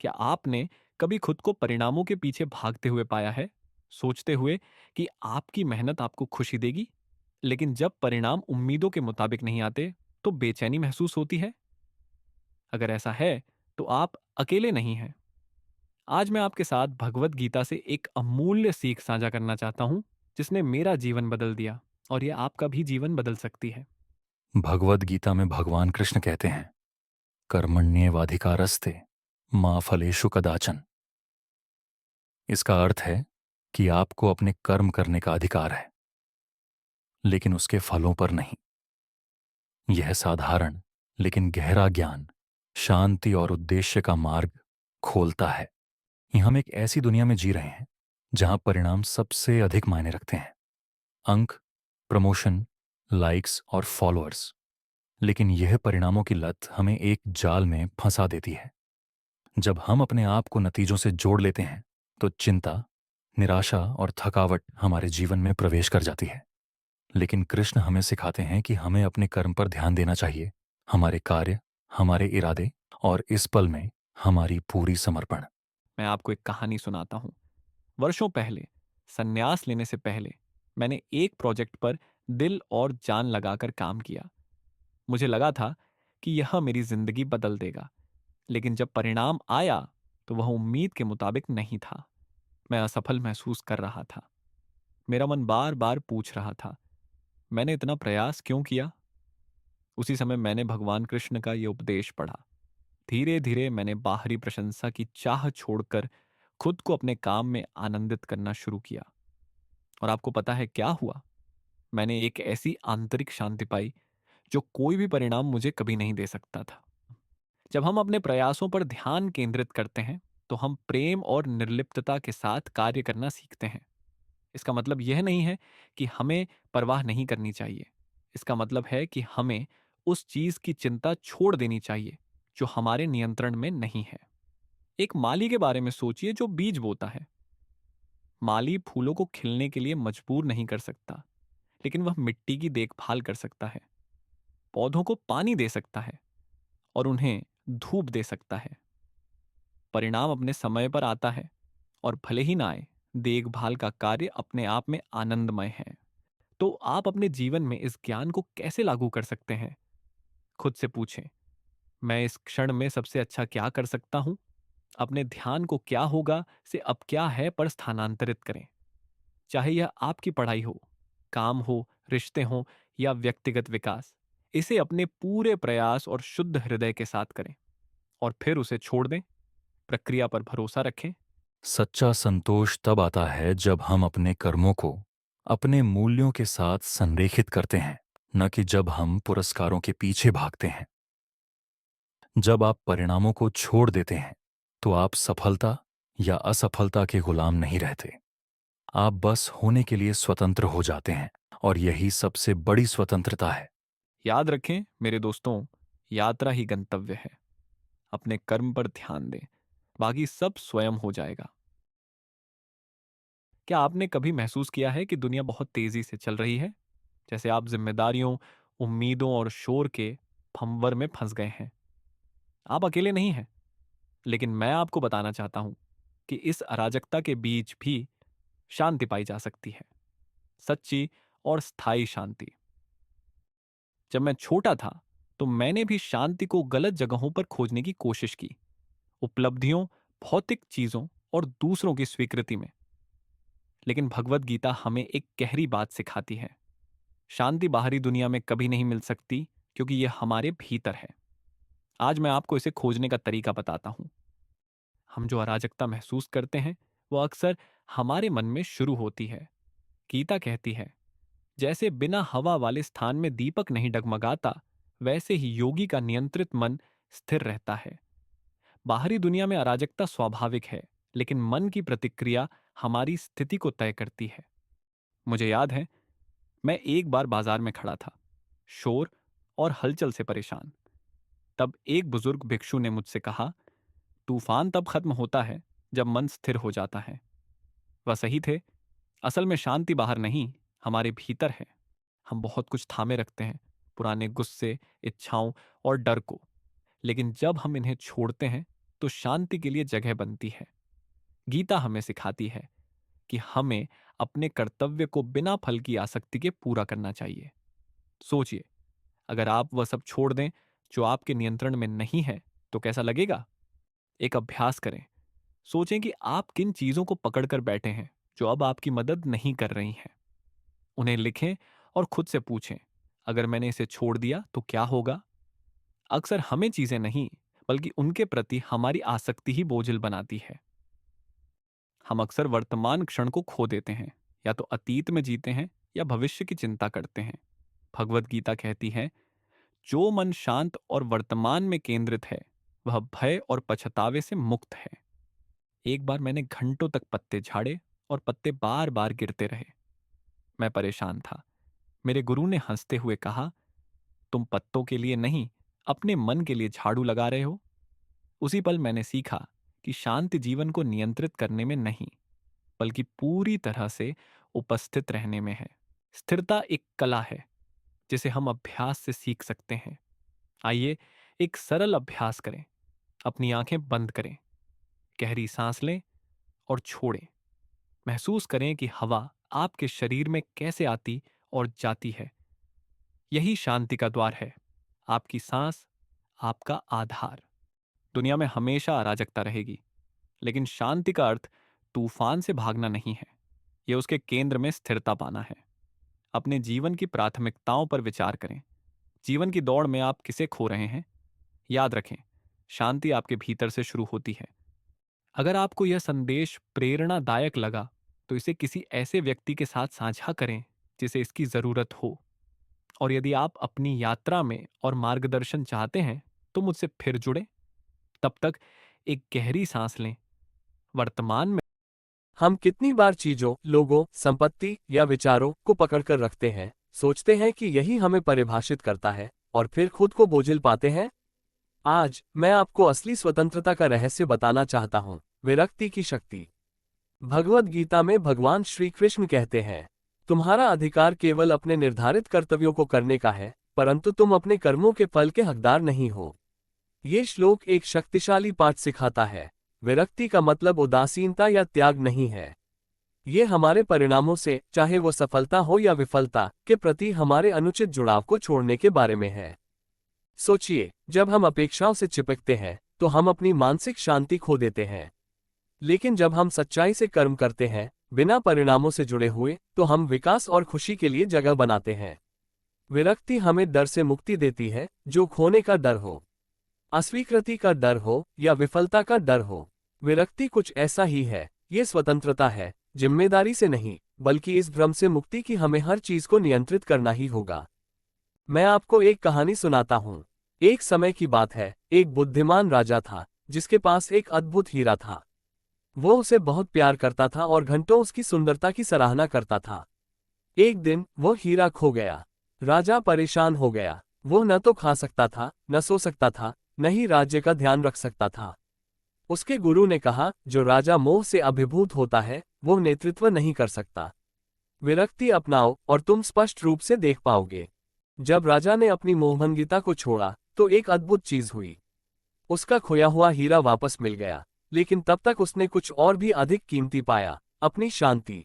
क्या आपने कभी खुद को परिणामों के पीछे भागते हुए पाया है, सोचते हुए कि आपकी मेहनत आपको खुशी देगी, लेकिन जब परिणाम उम्मीदों के मुताबिक नहीं आते, तो बेचैनी महसूस होती है? अगर ऐसा है, तो आप अकेले नहीं हैं। आज मैं आपके साथ भगवत गीता से एक अमूल्य सीख साझा करना चाहता हूं, जिसने मेरा जीवन बदल दिया और यह आपका भी जीवन बदल सकती है। भगवद गीता में भगवान कृष्ण कहते हैं, कर्मण्येवाधिकारस्ते मा फलेषु कदाचन। इसका अर्थ है कि आपको अपने कर्म करने का अधिकार है, लेकिन उसके फलों पर नहीं। यह साधारण लेकिन गहरा ज्ञान शांति और उद्देश्य का मार्ग खोलता है। हम एक ऐसी दुनिया में जी रहे हैं जहां परिणाम सबसे अधिक मायने रखते हैं। अंक, प्रमोशन, लाइक्स और फॉलोअर्स। लेकिन यह परिणामों की लत हमें एक जाल में फंसा देती है। जब हम अपने आप को नतीजों से जोड़ लेते हैं, तो चिंता, निराशा और थकावट हमारे जीवन में प्रवेश कर जाती है। लेकिन कृष्ण हमें सिखाते हैं कि हमें अपने कर्म पर ध्यान देना चाहिए, हमारे कार्य, हमारे इरादे और इस पल में हमारी पूरी समर्पण। मैं आपको एक कहानी सुनाता हूं। वर्षों पहले, संन्यास लेने से पहले, मैंने एक प्रोजेक्ट पर दिल और जान लगाकर काम किया। मुझे लगा था कि यह मेरी जिंदगी बदल देगा, लेकिन जब परिणाम आया, तो वह उम्मीद के मुताबिक नहीं था। मैं असफल महसूस कर रहा था। मेरा मन बार बार पूछ रहा था, मैंने इतना प्रयास क्यों किया? उसी समय मैंने भगवान कृष्ण का यह उपदेश पढ़ा। धीरे धीरे मैंने बाहरी प्रशंसा की चाह छोड़कर खुद को अपने काम में आनंदित करना शुरू किया। और आपको पता है क्या हुआ? मैंने एक ऐसी आंतरिक शांति पाई जो कोई भी परिणाम मुझे कभी नहीं दे सकता था। जब हम अपने प्रयासों पर ध्यान केंद्रित करते हैं, तो हम प्रेम और निर्लिप्तता के साथ कार्य करना सीखते हैं। इसका मतलब यह नहीं है कि हमें परवाह नहीं करनी चाहिए। इसका मतलब है कि हमें उस चीज की चिंता छोड़ देनी चाहिए जो हमारे नियंत्रण में नहीं है। एक माली के बारे में सोचिए जो बीज बोता है। माली फूलों को खिलने के लिए मजबूर नहीं कर सकता, लेकिन वह मिट्टी की देखभाल कर सकता है, पौधों को पानी दे सकता है और उन्हें धूप दे सकता है। परिणाम अपने समय पर आता है, और भले ही ना आए, देखभाल का कार्य अपने आप में आनंदमय है। तो आप अपने जीवन में इस ज्ञान को कैसे लागू कर सकते हैं? खुद से पूछें, मैं इस क्षण में सबसे अच्छा क्या कर सकता हूं? अपने ध्यान को क्या होगा से अब क्या है पर स्थानांतरित करें। चाहे यह आपकी पढ़ाई हो, काम हो, रिश्ते हों या व्यक्तिगत विकास, इसे अपने पूरे प्रयास और शुद्ध हृदय के साथ करें और फिर उसे छोड़ दें। प्रक्रिया पर भरोसा रखें। सच्चा संतोष तब आता है जब हम अपने कर्मों को अपने मूल्यों के साथ संरेखित करते हैं, न कि जब हम पुरस्कारों के पीछे भागते हैं। जब आप परिणामों को छोड़ देते हैं, तो आप सफलता या असफलता के गुलाम नहीं रहते। आप बस होने के लिए स्वतंत्र हो जाते हैं, और यही सबसे बड़ी स्वतंत्रता है। याद रखें मेरे दोस्तों, यात्रा ही गंतव्य है। अपने कर्म पर ध्यान दें, बाकी सब स्वयं हो जाएगा। क्या आपने कभी महसूस किया है कि दुनिया बहुत तेजी से चल रही है, जैसे आप जिम्मेदारियों, उम्मीदों और शोर के भंवर में फंस गए हैं? आप अकेले नहीं हैं, लेकिन मैं आपको बताना चाहता हूं कि इस अराजकता के बीच भी शांति पाई जा सकती है, सच्ची और स्थायी शांति। जब मैं छोटा था, तो मैंने भी शांति को गलत जगहों पर खोजने की कोशिश की, उपलब्धियों, भौतिक चीजों और दूसरों की स्वीकृति में। लेकिन भगवत गीता हमें एक गहरी बात सिखाती है। शांति बाहरी दुनिया में कभी नहीं मिल सकती, क्योंकि यह हमारे भीतर है। आज मैं आपको इसे खोजने का तरीका बताता हूं। हम जो अराजकता महसूस करते हैं, वो अक्सर हमारे मन में शुरू होती है। गीता कहती है, जैसे बिना हवा वाले स्थान में दीपक नहीं डगमगाता, वैसे ही योगी का नियंत्रित मन स्थिर रहता है। बाहरी दुनिया में अराजकता स्वाभाविक है, लेकिन मन की प्रतिक्रिया हमारी स्थिति को तय करती है। मुझे याद है, मैं एक बार बाजार में खड़ा था, शोर और हलचल से परेशान। तब एक बुजुर्ग भिक्षु ने मुझसे कहा, तूफान तब खत्म होता है जब मन स्थिर हो जाता है। वह सही थे। असल में शांति बाहर नहीं, हमारे भीतर है। हम बहुत कुछ थामे रखते हैं, पुराने गुस्से, इच्छाओं और डर को। लेकिन जब हम इन्हें छोड़ते हैं, तो शांति के लिए जगह बनती है। गीता हमें सिखाती है कि हमें अपने कर्तव्य को बिना फल की आसक्ति के पूरा करना चाहिए। सोचिए, अगर आप वह सब छोड़ दें जो आपके नियंत्रण में नहीं है, तो कैसा लगेगा? एक अभ्यास करें। सोचें कि आप किन चीजों को पकड़कर बैठे हैं जो अब आपकी मदद नहीं कर रही हैं। उन्हें लिखें और खुद से पूछें, अगर मैंने इसे छोड़ दिया तो क्या होगा? अक्सर हमें चीजें नहीं, बल्कि उनके प्रति हमारी आसक्ति ही बोझिल बनाती है। हम अक्सर वर्तमान क्षण को खो देते हैं, या तो अतीत में जीते हैं या भविष्य की चिंता करते हैं। भगवत गीता कहती है, जो मन शांत और वर्तमान में केंद्रित है, वह भय और पछतावे से मुक्त है। एक बार मैंने घंटों तक पत्ते झाड़े और पत्ते बार बार गिरते रहे। मैं परेशान था। मेरे गुरु ने हंसते हुए कहा, तुम पत्तों के लिए नहीं, अपने मन के लिए झाड़ू लगा रहे हो। उसी पल मैंने सीखा कि शांति जीवन को नियंत्रित करने में नहीं, बल्कि पूरी तरह से उपस्थित रहने में है। स्थिरता एक कला है जिसे हम अभ्यास से सीख सकते हैं। आइए एक सरल अभ्यास करें। अपनी आंखें बंद करें, गहरी सांस लें और छोड़ें। महसूस करें कि हवा आपके शरीर में कैसे आती और जाती है। यही शांति का द्वार है। आपकी सांस, आपका आधार। दुनिया में हमेशा अराजकता रहेगी, लेकिन शांति का अर्थ तूफान से भागना नहीं है। यह उसके केंद्र में स्थिरता पाना है। अपने जीवन की प्राथमिकताओं पर विचार करें। जीवन की दौड़ में आप किसे खो रहे हैं? याद रखें, शांति आपके भीतर से शुरू होती है। अगर आपको यह संदेश प्रेरणादायक लगा, तो इसे किसी ऐसे व्यक्ति के साथ साझा करें जिसे इसकी जरूरत हो। और यदि आप अपनी यात्रा में और मार्गदर्शन चाहते हैं, तो मुझसे फिर जुड़ें। तब तक एक गहरी सांस लें। वर्तमान में हम कितनी बार चीजों, लोगों, संपत्ति या विचारों को पकड़कर रखते हैं, सोचते हैं कि यही हमें परिभाषित करता है, और फिर खुद को बोझिल पाते हैं। आज मैं आपको असली स्वतंत्रता का रहस्य बताना चाहता हूं, विरक्ति की शक्ति। भगवद गीता में भगवान श्री कृष्ण कहते हैं, तुम्हारा अधिकार केवल अपने निर्धारित कर्तव्यों को करने का है, परंतु तुम अपने कर्मों के फल के हकदार नहीं हो। ये श्लोक एक शक्तिशाली पाठ सिखाता है। विरक्ति का मतलब उदासीनता या त्याग नहीं है। ये हमारे परिणामों से, चाहे वो सफलता हो या विफलता, के प्रति हमारे अनुचित जुड़ाव को छोड़ने के बारे में है। सोचिए, जब हम अपेक्षाओं से चिपकते हैं, तो हम अपनी मानसिक शांति खो देते हैं। लेकिन जब हम सच्चाई से कर्म करते हैं, बिना परिणामों से जुड़े हुए, तो हम विकास और खुशी के लिए जगह बनाते हैं। विरक्ति हमें डर से मुक्ति देती है, जो खोने का डर हो, अस्वीकृति का डर हो या विफलता का डर हो। विरक्ति कुछ ऐसा ही है। ये स्वतंत्रता है, जिम्मेदारी से नहीं, बल्कि इस भ्रम से मुक्ति की हमें हर चीज को नियंत्रित करना ही होगा। मैं आपको एक कहानी सुनाता हूँ। एक समय की बात है, एक बुद्धिमान राजा था, जिसके पास एक अद्भुत हीरा था। वो उसे बहुत प्यार करता था और घंटों उसकी सुंदरता की सराहना करता था। एक दिन वो हीरा खो गया। राजा परेशान हो गया। वो न तो खा सकता था, न सो सकता था, न ही राज्य का ध्यान रख सकता था। उसके गुरु ने कहा, जो राजा मोह से अभिभूत होता है, वो नेतृत्व नहीं कर सकता। विरक्ति अपनाओ और तुम स्पष्ट रूप से देख पाओगे। जब राजा ने अपनी मोहभंगिता को छोड़ा, तो एक अद्भुत चीज हुई। उसका खोया हुआ हीरा वापस मिल गया, लेकिन तब तक उसने कुछ और भी अधिक कीमती पाया, अपनी शांति।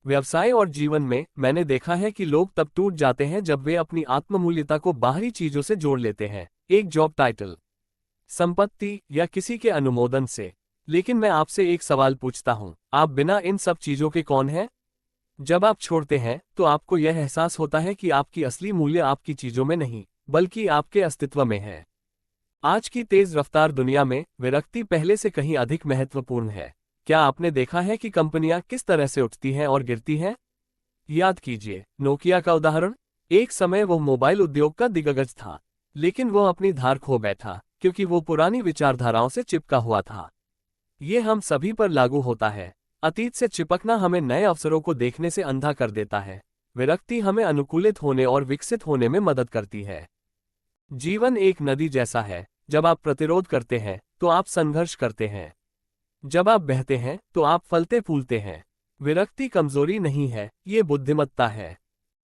व्यवसाय और जीवन में मैंने देखा है कि लोग तब टूट जाते हैं जब वे अपनी आत्ममूल्यता को बाहरी चीजों से जोड़ लेते हैं, एक जॉब टाइटल, संपत्ति या किसी के अनुमोदन से। लेकिन मैं आपसे एक सवाल पूछता हूं, आप बिना इन सब चीजों के कौन हैं? जब आप छोड़ते हैं, तो आपको यह एहसास होता है कि आपकी असली मूल्य आपकी चीजों में नहीं, बल्कि आपके अस्तित्व में है। आज की तेज रफ्तार दुनिया में विरक्ति पहले से कहीं अधिक महत्वपूर्ण है। क्या आपने देखा है कि कंपनियां किस तरह से उठती हैं और गिरती हैं? याद कीजिए नोकिया का उदाहरण। एक समय वो मोबाइल उद्योग का दिग्गज था, लेकिन वो अपनी धार खो बैठा, क्योंकि वो पुरानी विचारधाराओं से चिपका हुआ था। ये हम सभी पर लागू होता है। अतीत से चिपकना हमें नए अवसरों को देखने से अंधा कर देता है। विरक्ति हमें अनुकूलित होने और विकसित होने में मदद करती है। जीवन एक नदी जैसा है। जब आप प्रतिरोध करते हैं, तो आप संघर्ष करते हैं। जब आप बहते हैं, तो आप फलते फूलते हैं। विरक्ति कमजोरी नहीं है, ये बुद्धिमत्ता है।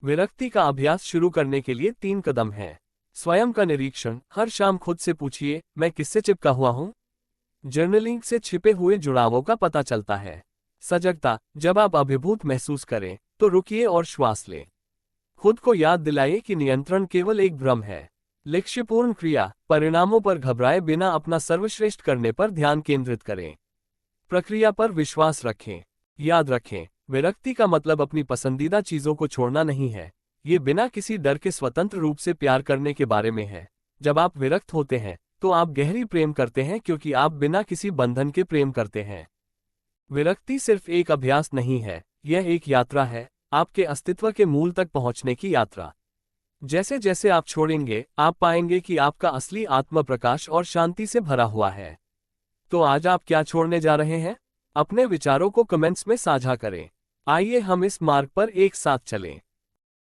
विरक्ति का अभ्यास शुरू करने के लिए 3 कदम हैं। स्वयं का निरीक्षण। हर शाम खुद से पूछिए, मैं किससे चिपका हुआ हूं? जर्नलिंग से छिपे हुए जुड़ावों का पता चलता है। सजगता, जब आप अभिभूत महसूस करें तो रुकिए और श्वास लें। खुद को याद दिलाइए कि नियंत्रण केवल एक भ्रम है। लक्ष्यपूर्ण क्रिया, परिणामों पर घबराए बिना अपना सर्वश्रेष्ठ करने पर ध्यान केंद्रित करें। प्रक्रिया पर विश्वास रखें। याद रखें, विरक्ति का मतलब अपनी पसंदीदा चीजों को छोड़ना नहीं है। ये बिना किसी डर के स्वतंत्र रूप से प्यार करने के बारे में है। जब आप विरक्त होते हैं तो आप गहरी प्रेम करते हैं, क्योंकि आप बिना किसी बंधन के प्रेम करते हैं। विरक्ति सिर्फ एक अभ्यास नहीं है, यह एक यात्रा है, आपके अस्तित्व के मूल तक पहुंचने की यात्रा। जैसे जैसे आप छोड़ेंगे, आप पाएंगे कि आपका असली आत्म प्रकाश और शांति से भरा हुआ है। तो आज आप क्या छोड़ने जा रहे हैं? अपने विचारों को कमेंट्स में साझा करें। आइए हम इस मार्ग पर एक साथ चलें।